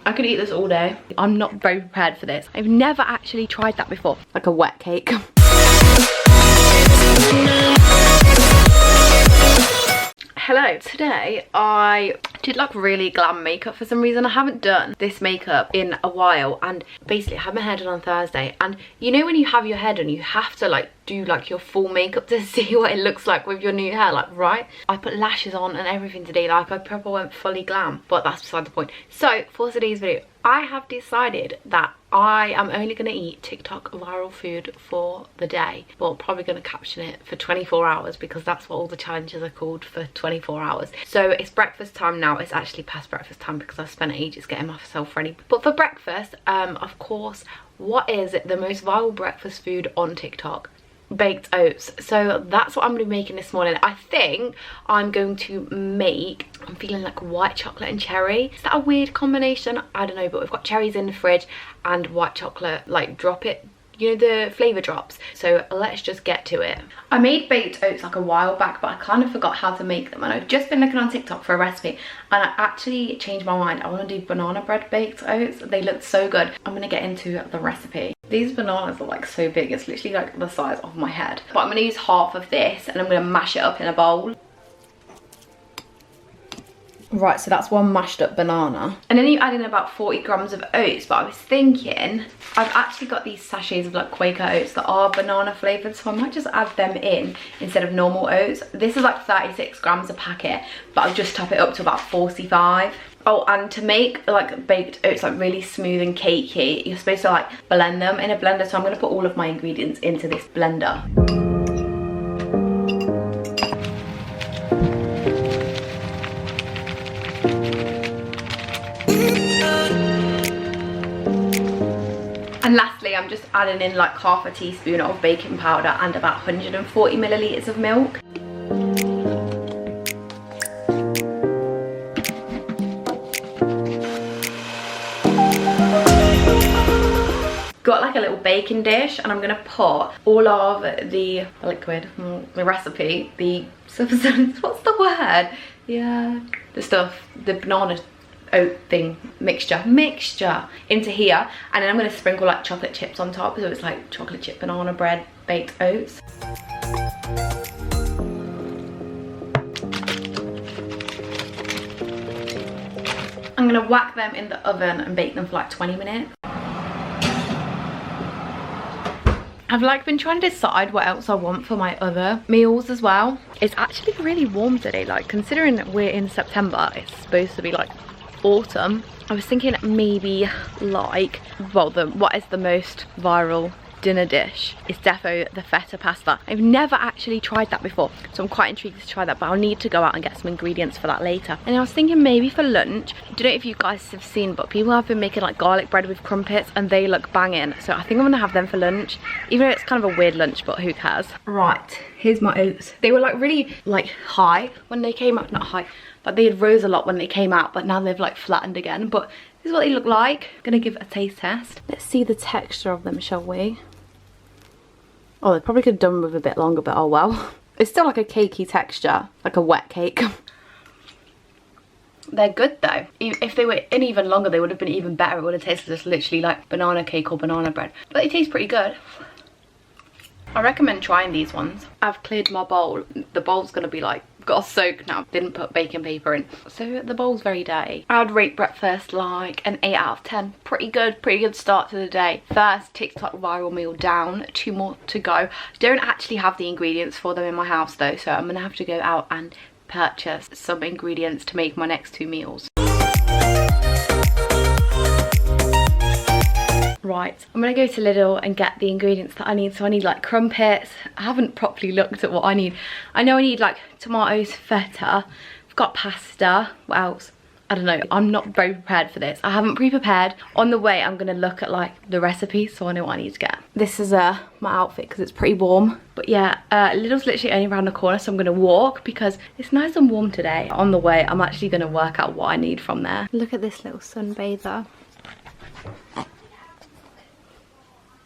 I could eat this all day. I'm not very prepared for this. I've never actually tried that before. Like a wet cake. Hello, today I did like really glam makeup for some reason. I haven't done this makeup in a while, and basically I had my hair done on Thursday, and you know when you have your hair done you have to like do like your full makeup to see what it looks like with your new hair, like, right? I put lashes on and everything today, like I proper went fully glam, but that's beside the point. So for today's video I have decided that I am only going to eat TikTok viral food for the day, but probably going to caption it for 24 hours because that's what all the challenges are called, for 24 hours. So it's breakfast time now. It's actually past breakfast time because I spent ages getting myself ready. But for breakfast, of course, what is the most viral breakfast food on TikTok? Baked oats. So that's what I'm going to be making this morning. I think I'm going to make, I'm feeling like white chocolate and cherry. Is that a weird combination? I don't know, but we've got cherries in the fridge and white chocolate, like drop it, you know, the flavour drops. So let's just get to it. I made baked oats like a while back, but I kind of forgot how to make them, and I've just been looking on TikTok for a recipe and I actually changed my mind. I want to do banana bread baked oats. They look so good. I'm going to get into the recipe. These bananas are like so big, it's literally like the size of my head. But I'm going to use half of this and I'm going to mash it up in a bowl. Right, so that's one mashed up banana. And then you add in about 40 grams of oats, but I was thinking, I've actually got these sachets of like Quaker oats that are banana flavoured, so I might just add them in instead of normal oats. This is like 36 grams a packet, but I'll just top it up to about 45. Oh, and to make like baked oats like really smooth and cakey, you're supposed to like blend them in a blender, so I'm going to put all of my ingredients into this blender. And lastly, I'm just adding in like half a teaspoon of baking powder and about 140 millilitres of milk. Got like a little baking dish, and I'm gonna put all of the liquid, the recipe, the substance, what's the word? Yeah, the stuff, the banana oat thing, mixture into here, and then I'm going to sprinkle like chocolate chips on top, so it's like chocolate chip banana bread baked oats. I'm going to whack them in the oven and bake them for like 20 minutes. I've like been trying to decide what else I want for my other meals as well. It's actually really warm today, like considering that we're in September, it's supposed to be like autumn. I was thinking maybe like, well, what is the most viral dinner dish? It's defo the feta pasta. I've never actually tried that before, so I'm quite intrigued to try that, but I'll need to go out and get some ingredients for that later. And I was thinking maybe for lunch, I don't know if you guys have seen, but people have been making like garlic bread with crumpets and they look banging, so I think I'm gonna have them for lunch, even though it's kind of a weird lunch, but who cares. Right, here's my oats. They were like really like high when they came out, not high, but they had rose a lot when they came out, but now they've like flattened again. But this is what they look like. I'm gonna give it a taste test. Let's see the texture of them, shall we? Oh, they probably could have done with a bit longer, but oh well. It's still like a cakey texture, like a wet cake. They're good though. If they were in even longer, they would have been even better. It would have tasted just literally like banana cake or banana bread. But they taste pretty good. I recommend trying these ones. I've cleared my bowl. The bowl's gonna be like, got a soak now. Didn't put baking paper in, so the bowl's very dirty. I would rate breakfast like an 8 out of 10. Pretty good start to the day. First TikTok viral meal down, 2 more to go. Don't actually have the ingredients for them in my house though, so I'm gonna have to go out and purchase some ingredients to make my next 2 meals. Right, I'm gonna go to Lidl and get the ingredients that I need. So I need like crumpets. I haven't properly looked at what I need. I know I need like tomatoes, feta, I've got pasta. What else? I don't know. I'm not very prepared for this. I haven't pre-prepared. On the way I'm gonna look at like the recipe so I know what I need to get. This is my outfit because it's pretty warm. But yeah, Lidl's literally only around the corner, so I'm gonna walk because it's nice and warm today. On the way I'm actually gonna work out what I need from there. Look at this little sunbather.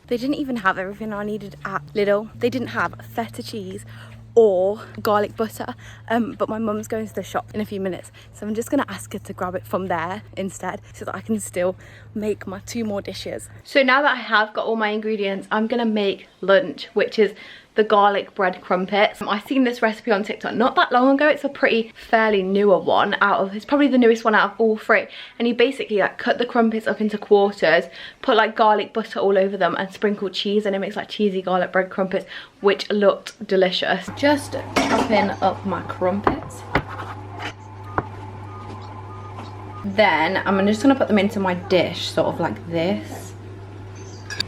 They didn't even have everything I needed at Lidl. They didn't have feta cheese or garlic butter, but my mum's going to the shop in a few minutes, so I'm just gonna ask her to grab it from there instead so that I can still make my 2 more dishes. So now that I have got all my ingredients, I'm gonna make lunch, which is the garlic bread crumpets. I seen this recipe on TikTok not that long ago. It's a pretty fairly newer one it's probably the newest one out of all 3. And you basically like cut the crumpets up into quarters, put like garlic butter all over them and sprinkle cheese, and it makes like cheesy garlic bread crumpets, which looked delicious. Just chopping up my crumpets. Then I'm just gonna put them into my dish, sort of like this.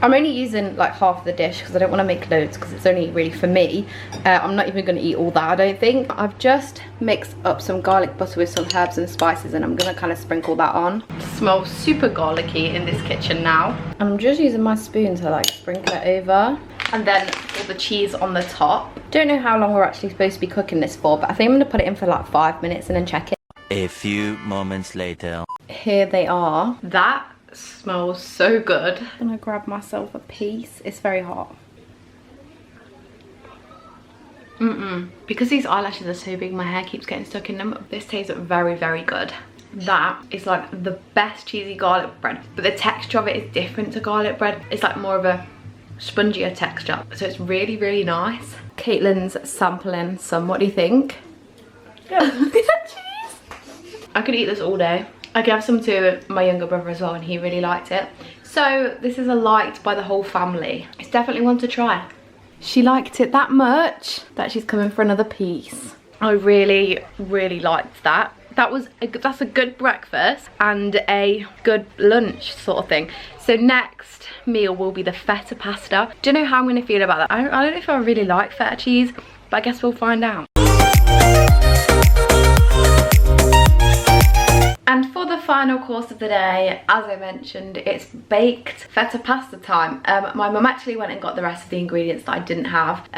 I'm only using like half of the dish because I don't want to make loads, because it's only really for me. I'm not even going to eat all that, I don't think. I've just mixed up some garlic butter with some herbs and spices, and I'm going to kind of sprinkle that on. It smells super garlicky in this kitchen now. And I'm just using my spoon to like sprinkle it over. And then all the cheese on the top. Don't know how long we're actually supposed to be cooking this for, but I think I'm going to put it in for like 5 minutes and then check it. A few moments later. Here they are. That smells so good. I'm gonna grab myself a piece. It's very hot. Because these eyelashes are so big, my hair keeps getting stuck in them. This tastes very, very good. That is like the best cheesy garlic bread, but the texture of it is different to garlic bread. It's like more of a spongier texture, so it's really, really nice. Caitlin's sampling some. What do you think? Yeah. Cheese. I could eat this all day. I gave some to my younger brother as well, and he really liked it. So this is a liked by the whole family. It's definitely one to try. She liked it that much that she's coming for another piece. I really, really liked that. That's a good breakfast and a good lunch sort of thing. So next meal will be the feta pasta. Don't know how I'm gonna feel about that. I don't know if I really like feta cheese, but I guess we'll find out. And for the final course of the day, as I mentioned, it's baked feta pasta time. My mum actually went and got the rest of the ingredients that I didn't have,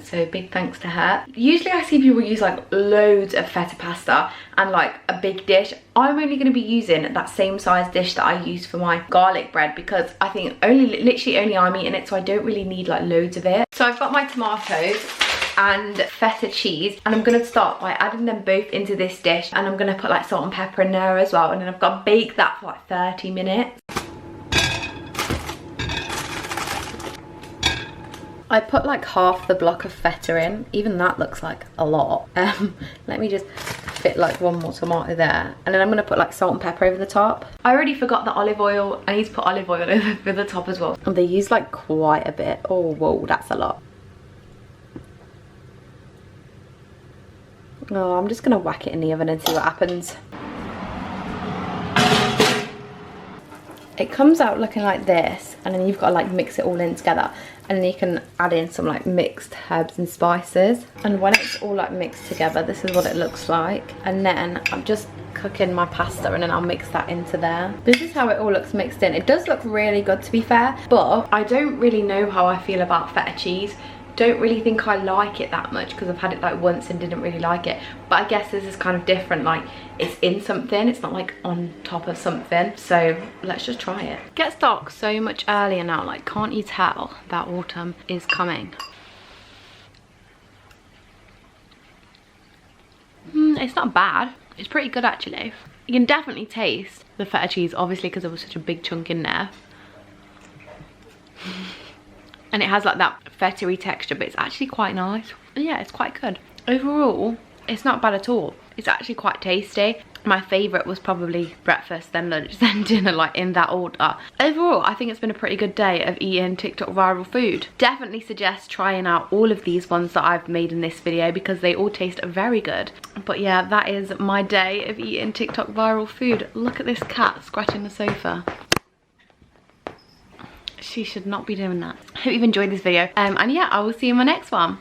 so big thanks to her. Usually I see people use like loads of feta pasta and like a big dish. I'm only going to be using that same size dish that I use for my garlic bread, because I think literally only I'm eating it, so I don't really need like loads of it. So I've got my tomatoes and feta cheese, and I'm gonna start by adding them both into this dish, and I'm gonna put like salt and pepper in there as well, and then I've got to bake that for like 30 minutes. I put like half the block of feta in. Even that looks like a lot. Let me just fit like 1 more tomato there, and then I'm gonna put like salt and pepper over the top. I already forgot the olive oil. I need to put olive oil over the top as well. And they use like quite a bit. Oh whoa, that's a lot. Oh, I'm just gonna whack it in the oven and see what happens. It comes out looking like this, and then you've got to like mix it all in together, and then you can add in some like mixed herbs and spices. And when it's all like mixed together, this is what it looks like. And then I'm just cooking my pasta, and then I'll mix that into there. This is how it all looks mixed in. It does look really good, to be fair, but I don't really know how I feel about feta cheese. Don't really think I like it that much, because I've had it like once and didn't really like it. But I guess this is kind of different, like it's in something, it's not like on top of something. So let's just try it. It gets dark so much earlier now, like can't you tell that autumn is coming? It's not bad, it's pretty good actually. You can definitely taste the feta cheese, obviously because there was such a big chunk in there. And it has like that feta-y texture, but it's actually quite nice. And yeah, it's quite good. Overall, it's not bad at all. It's actually quite tasty. My favourite was probably breakfast, then lunch, then dinner, like in that order. Overall, I think it's been a pretty good day of eating TikTok viral food. Definitely suggest trying out all of these ones that I've made in this video, because they all taste very good. But yeah, that is my day of eating TikTok viral food. Look at this cat scratching the sofa. She should not be doing that. Hope you've enjoyed this video, and yeah, I will see you in my next one.